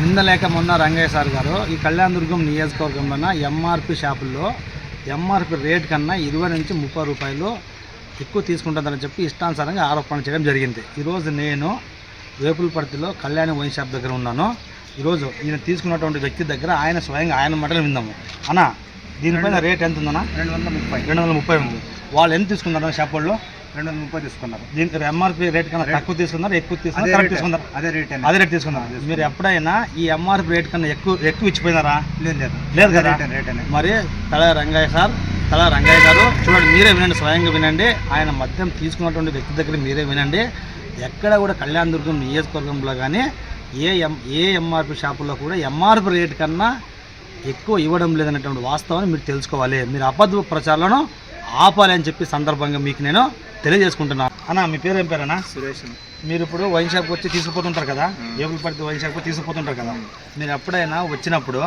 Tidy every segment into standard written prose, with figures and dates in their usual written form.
నిన్న లేక మొన్న రంగయ్య సార్ గారు ఈ కళ్యాణదుర్గం నియోజకవర్గంలో ఎంఆర్పి షాపుల్లో ఎంఆర్పి రేట్ కన్నా 20 నుంచి 30 రూపాయలు ఎక్కువ తీసుకుంటుందని చెప్పి ఇష్టానుసారంగా ఆరోపణ చేయడం జరిగింది. ఈరోజు నేను వేపులపర్తిలో కళ్యాణి వైన్ షాప్ దగ్గర ఉన్నాను. ఈరోజు ఈయన తీసుకున్నటువంటి వ్యక్తి దగ్గర ఆయన స్వయంగా ఆయన మాటలు విందాము. అన్న, దీనిపైన రేట్ ఎంత ఉందన్నా? 230 ఉంది. వాళ్ళు ఎంత తీసుకున్నారు షాప్ వాళ్ళు? 230 తీసుకున్నారు. దీనికి ఎంఆర్పి రేట్ కన్నా తక్కువ తీసుకున్నారు, ఎక్కువ తీసుకున్నారు, కరెక్ట్ తీసుకున్నారు? అదే రేట్ తీసుకున్నారు. మీరు ఎప్పుడైనా ఈ ఎంఆర్పి రేట్ కన్నా ఎక్కువ ఇచ్చిపోయినారా? లేదు కదా. మరి రంగయ్య గారు చూడండి, మీరే వినండి, స్వయంగా వినండి. ఆయన మద్యం తీసుకున్నటువంటి వ్యక్తి దగ్గర మీరే వినండి. ఎక్కడ కూడా కళ్యాణదుర్గం నియోజకవర్గంలో కానీ ఏ ఎంఆర్పి షాపుల్లో కూడా ఎంఆర్పి రేట్ కన్నా ఎక్కువ ఇవ్వడం లేదనేటువంటి వాస్తవాన్ని మీరు తెలుసుకోవాలి. మీరు అబద్ధ ప్రచారాలను ఆపాలి అని చెప్పి సందర్భంగా మీకు నేను తెలియజేసుకుంటున్నాను. అన్న, మీ పేరు ఏం పేరన్నా? సురేష్. మీరు ఇప్పుడు వైన్ షాప్కి వచ్చి తీసుకుపోతుంటారు కదా, వేపులపర్తి వైన్ షాప్కి తీసుకుపోతుంటారు కదా, మీరు ఎప్పుడైనా వచ్చినప్పుడు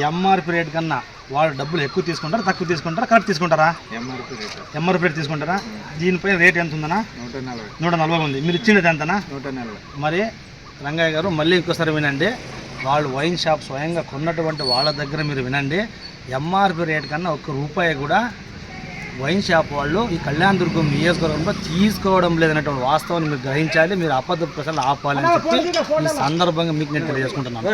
ఎంఆర్పి రేట్ కన్నా వాళ్ళు డబ్బులు ఎక్కువ తీసుకుంటారా, తక్కువ తీసుకుంటారా, కరెక్ట్ తీసుకుంటారా? ఎంఆర్పి రేట్ తీసుకుంటారా? దీనిపైన రేట్ ఎంత ఉందన్నా? 140 ఉంది. మీరు ఇచ్చినది ఎంతనా? 140. మరి రంగయ్య గారు మళ్ళీ ఇంకోసారి వినండి. వాళ్ళు వైన్ షాప్ స్వయంగా కొన్నటువంటి వాళ్ళ దగ్గర మీరు వినండి. ఎంఆర్పి రేట్ కన్నా ₹1 కూడా వైన్ షాప్ వాళ్ళు ఈ కళ్యాణదుర్గం నియోజకవర్గంలో తీసుకోవడం లేదనేటువంటి వాస్తవాన్ని మీరు గ్రహించాలి. మీరు అబద్ధ ప్రచారాలు ఆపాలని చెప్పి ఈ సందర్భంగా మీకు నేను తెలియజేసుకుంటున్నాను.